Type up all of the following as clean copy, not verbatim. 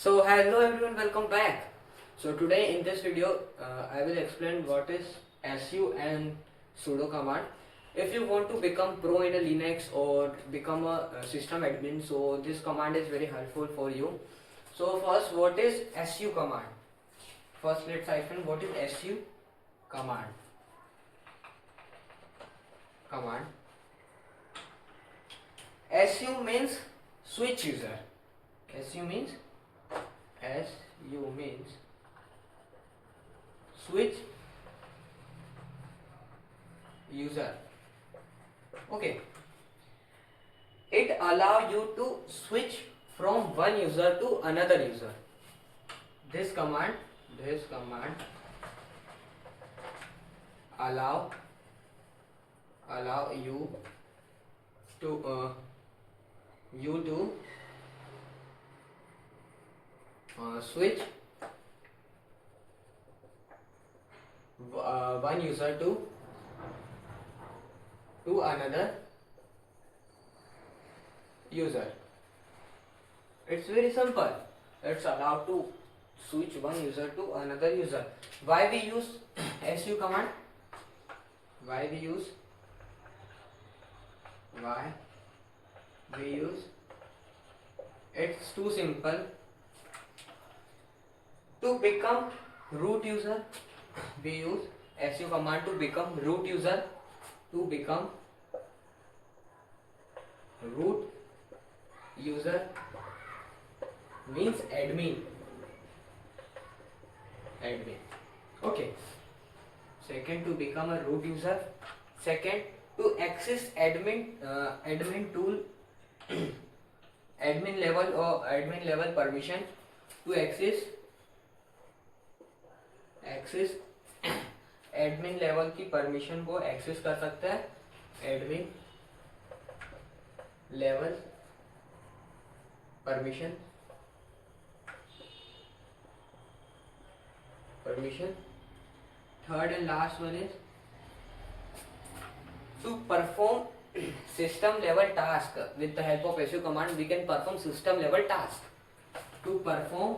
So hello everyone, welcome back. So today in this video I will explain what is su and sudo command. If you want to become pro in a Linux or become a system admin, so this command is very helpful for you. So first, what is su command? First let's explain what is su command. Command su means switch user. su means switch user. Okay, it allow you to switch from one user to another user. This command allow you to switch one user to another user. It's very simple. It's allowed to switch one user to another user. Why we use su command? Why we use it's too simple. To become root user, we use su command to become root user. To become root user means admin. Okay. Second, to become a root user. Second, to access admin tool, admin level permission. To access admin level की permission को access कर सकता है. Admin level permission. Third and last one is to perform system level task. With the help of su command we can perform system level task. To perform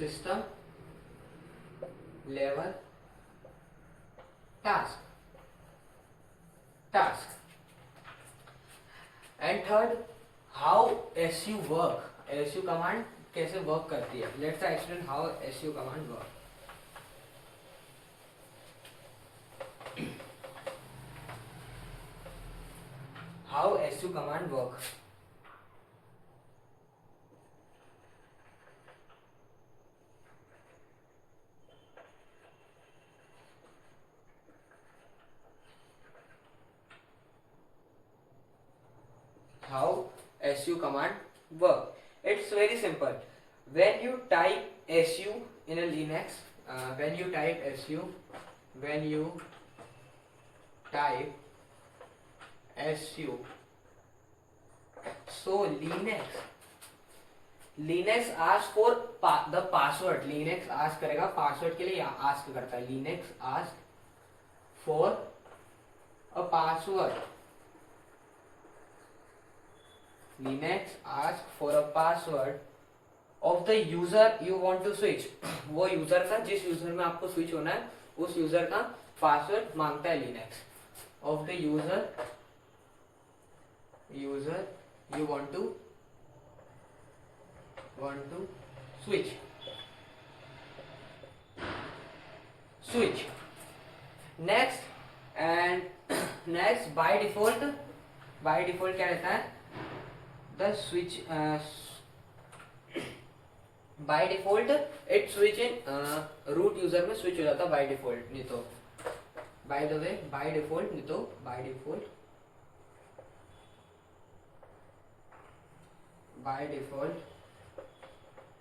system level task. And third, how su work. su command कैसे work करती है. Let's explain how su command work. How su command work. How su command work. It's very simple. When you type su in a Linux, when you type su, so Linux asks for the password. Linux ask करेगा password के लिए ask करता है. Linux ask for a password. Linux ask for a password of the user you want to switch. वो user का, जिस user में आपको स्विच होना है उस यूजर का पासवर्ड मांगता है Linux. Of the user you want to switch. Next and next by default क्या रहता है. The switch by default it switch in root user में switch हो जाता by default. नहीं तो by the way by default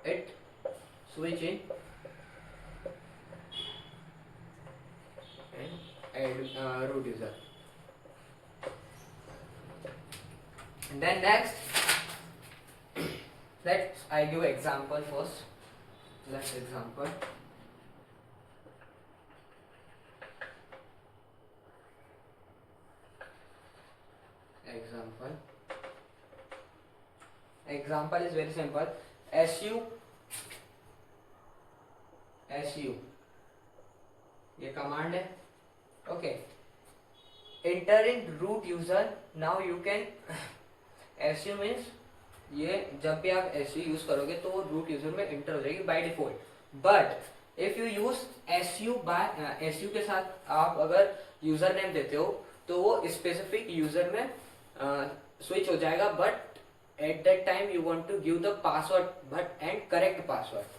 it switch in root user. And then next, I give example first. Let's example. example is very simple. su ये command है. Okay, enter in root user. Now you can su means ये जब भी आप su use करोगे तो वो root user में इंटर हो जाएगी by default. But if you use su के साथ आप अगर यूजर नेम देते हो तो वो स्पेसिफिक यूजर में स्विच हो जाएगा. But at that time you want to give the password but and correct password.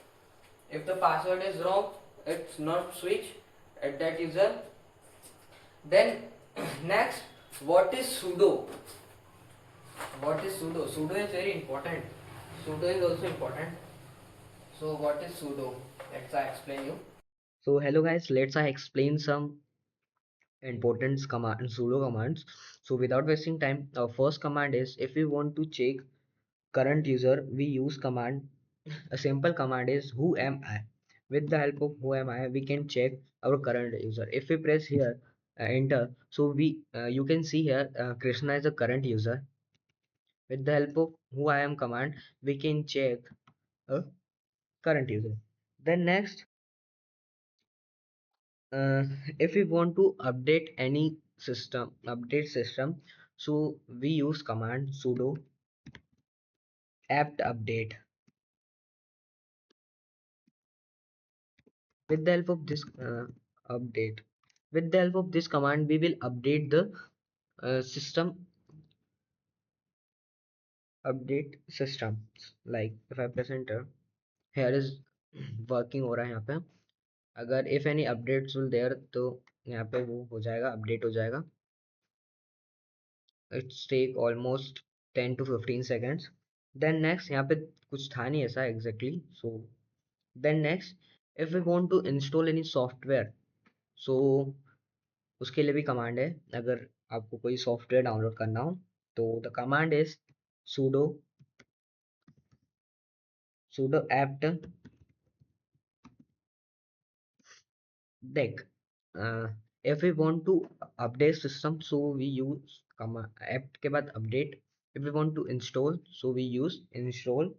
if the password is wrong, it's not switch at that user. Then next, what is sudo? Sudo is very important. Sudo is also important. So what is sudo? Let's I explain you. So hello guys, let's I explain some important command sudo commands. So without wasting time, our first command is if we want to check current user, we use command. A simple command is who am I. With the help of who am I, we can check our current user. If we press here enter, so we you can see here Krishna is a current user. With the help of who I am command, we can check a current user. Then next, uh, if we want to update any system, so we use command sudo apt update. With the help of this update, with the help of this command, we will update the system update systems. Like if I press enter, here is working हो रहा है यहाँ पे. अगर if any updates will there तो यहाँ पे वो हो जाएगा अपडेट हो जाएगा. It's take almost 10 to 15 seconds. Then next यहाँ पे कुछ था नहीं ऐसा exactly. So then next, if we want to install any software, so उसके लिए भी कमांड है. अगर आपको कोई सॉफ्टवेयर डाउनलोड करना हो तो the command is sudo apt deck. If we want to update system, so we use command apt के बाद update. If we want to install, so we use install.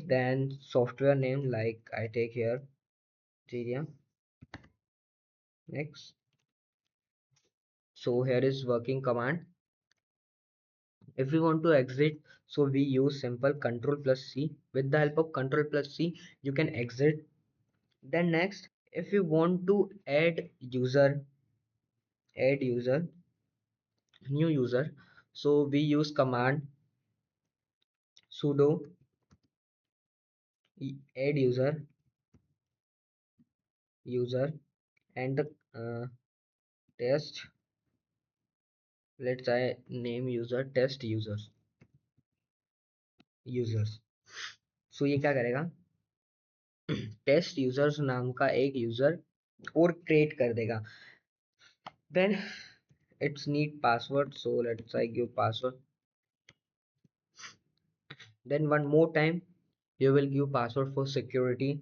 Then software name, like I take here Jira. Next, so here is working command. If we want to exit, so we use simple control plus C. With the help of control plus C, you can exit. Then next, if you want to add user, new user, so we use command sudo add user and the test. Let's I name user test users. So ये क्या करेगा, test users नाम का एक user और create कर देगा. Then it's need password, so let's I give password. Then one more time you will give password for security.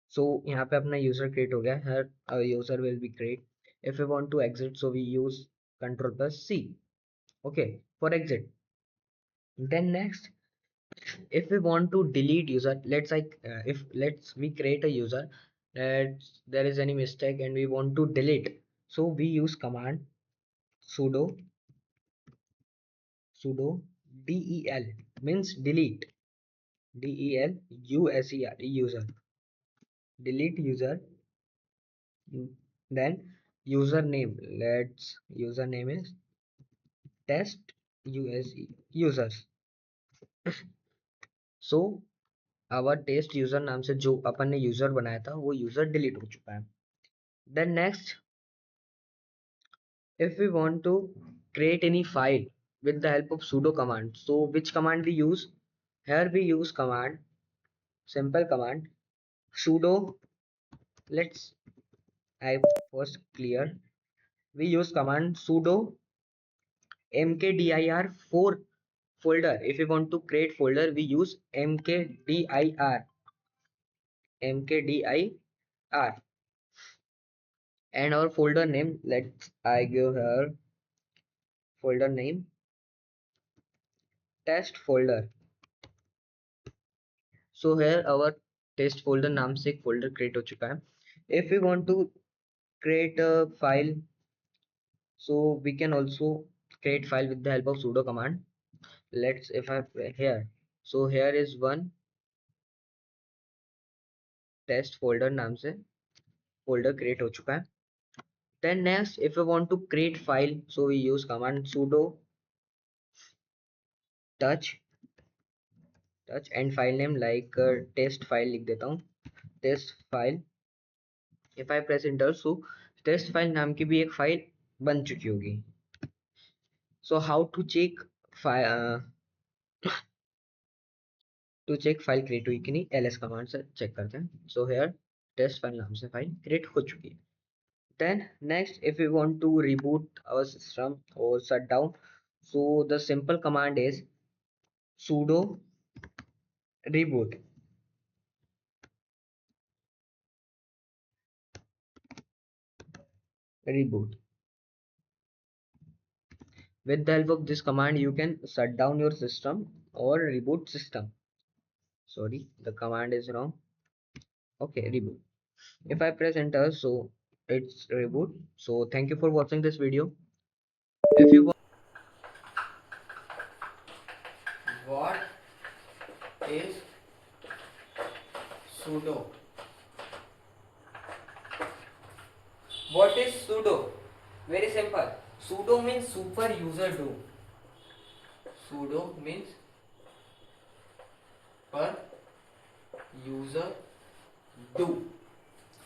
So यहाँ पे अपना यूजर क्रिएट हो गया. हर user will be create. if we want to exit, so we use control plus C. Okay, for exit. Then next, if we want to delete user, let's like if let's we create a user that there is any mistake and we want to delete, so we use command sudo sudo del means delete, DELUSER user, delete user. Then username, let's username is test users. So our test user नाम से जो अपन ने user बनाया था वो user delete हो चुका है. Then next, if we want to create any file with the help of sudo command, so which command we use? Here we use command, simple command sudo. Let's I first clear. We use command sudo mkdir for folder. If we want to create folder, we use mkdir, and our folder name, let's I give here folder name test folder. So here our test folder नाम से एक folder create हो चुका है. If we want to create a file, so we can also create file with the help of sudo command. Let's if I here, so here is one test folder नाम से folder create हो चुका है. Then next, if we want to create file, so we use command sudo touch and file name like test file लिख देता हूँ, test file. If I press enter, so test file नाम की भी एक फाइल बन चुकी होगी. So how to check file file create हुई कि नहीं, ls कमांड से चेक करते हैं. So here test file नाम से फाइल क्रिएट हो चुकी है. Then next, if we want to reboot our system or shut down, so the simple command is sudo reboot. With the help of this command, you can shut down your system or reboot system. Sorry, the command is wrong. Okay, reboot. If I press enter, so it's reboot. So thank you for watching this video. If you want, what is sudo? What is sudo? Very simple. Sudo means super user do. Sudo means per user do.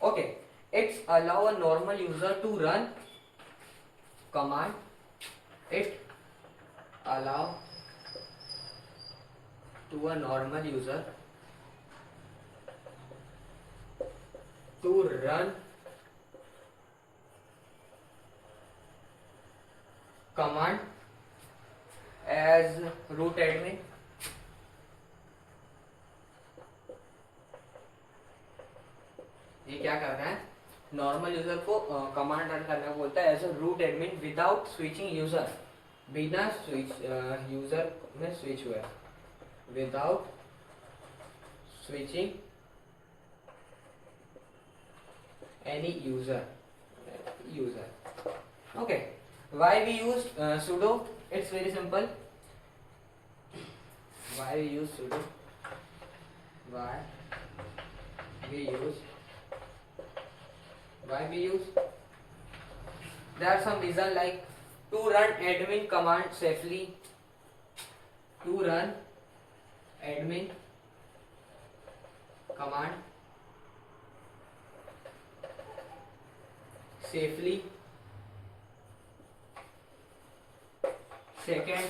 Okay, it's allow a normal user to run command. It allow to a normal user to run command as root admin. ये क्या करना है, normal user को command run करने को बोलता है as a root admin without switching user, बिना स्विच यूजर में स्विच हुआ, without switching any user. Okay, why we use sudo? It's very simple. Why we use sudo? Why we use there are some reason like to run admin command safely, to run admin command safely. Second,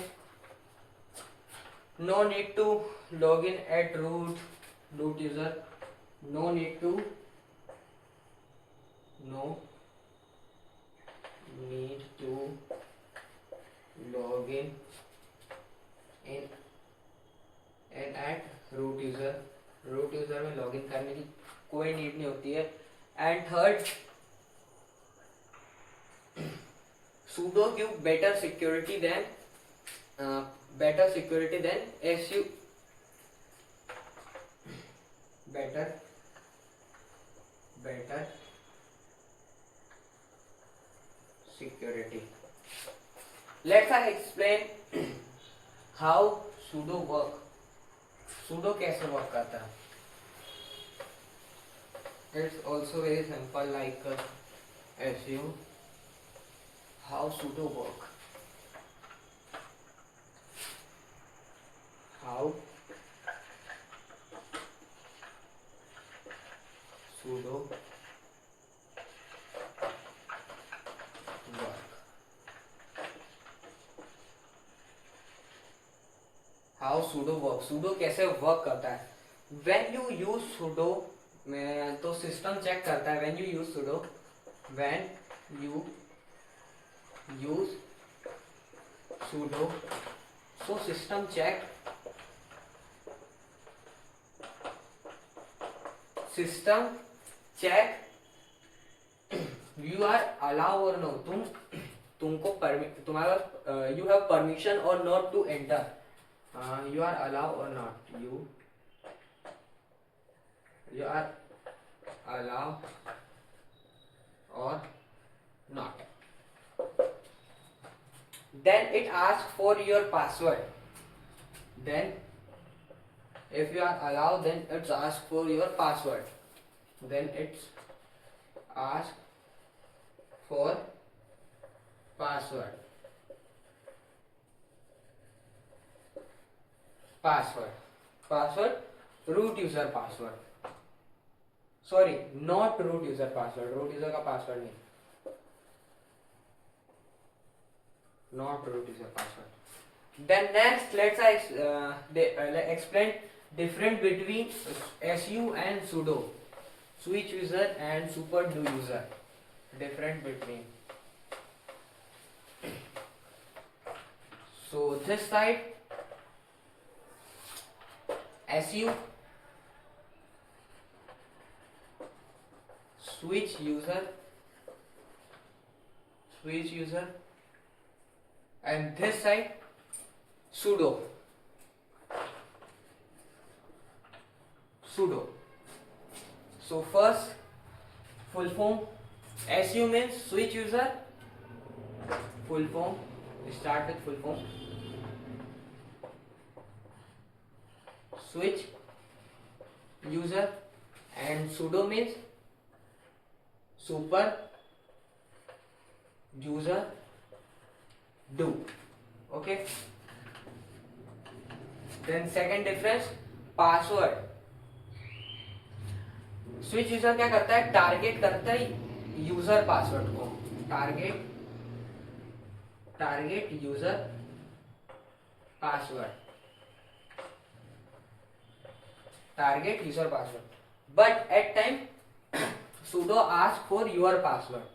no need to log in at root user. No need to log in and at root user. root user में log in करने की कोई need नहीं होती है. And third, sudo give better security than su better security. Let's explain how sudo work. sudo कैसे work करता है. It's also very simple like su. How sudo work? How sudo work? How sudo work? sudo कैसे work करता है? When you use sudo में तो system check करता है. When you use sudo, when you use sudo, so system check you are allow or no. तुमको तुम्हारा you have permission or not to enter. You are allowed or not. You are allowed or not. Then it asks for your password. Then if you are allowed, then it's ask for your password. Then it's ask for password. Password root user password. Sorry, not root user password. root user का password नहीं. Not root user password. Then next, let's explain difference between su and sudo, switch user and super do user. Difference between. So this side su, switch user, and this side sudo. So first, full form. su means switch user. Full form. Start with full form. Switch user, and sudo means super user do. Okay. Then second difference, password. Switch user क्या करता है, target करता है user password को. Target user password. But at time sudo ask for your password.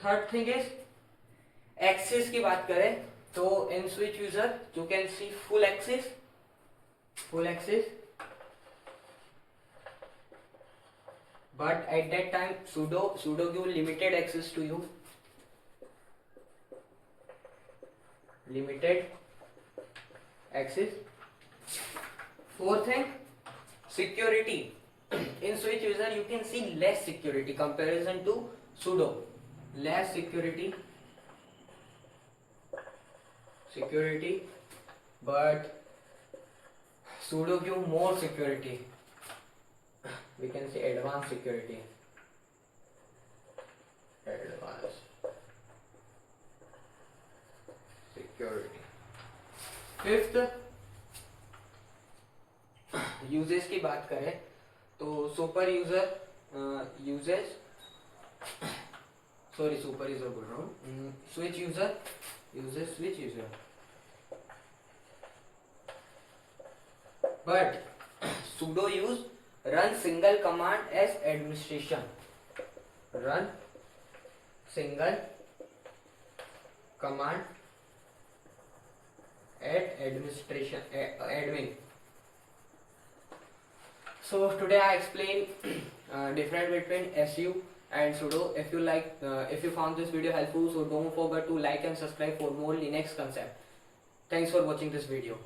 Third thing is access की बात करें तो in switch user you can see full access, but at that time sudo give limited access to you. Fourth thing, security. In switch user you can see less security comparison to sudo. Less security, but sudo give more security. We can say advanced security. Fifth, uses की बात करें तो super user बोल रहा हूँ. Switch user switch user, but sudo use run single command as administration. Admin. So today I explained difference between su and sudo. If you found this video helpful, so don't forget to like and subscribe for more Linux concept. Thanks for watching this video.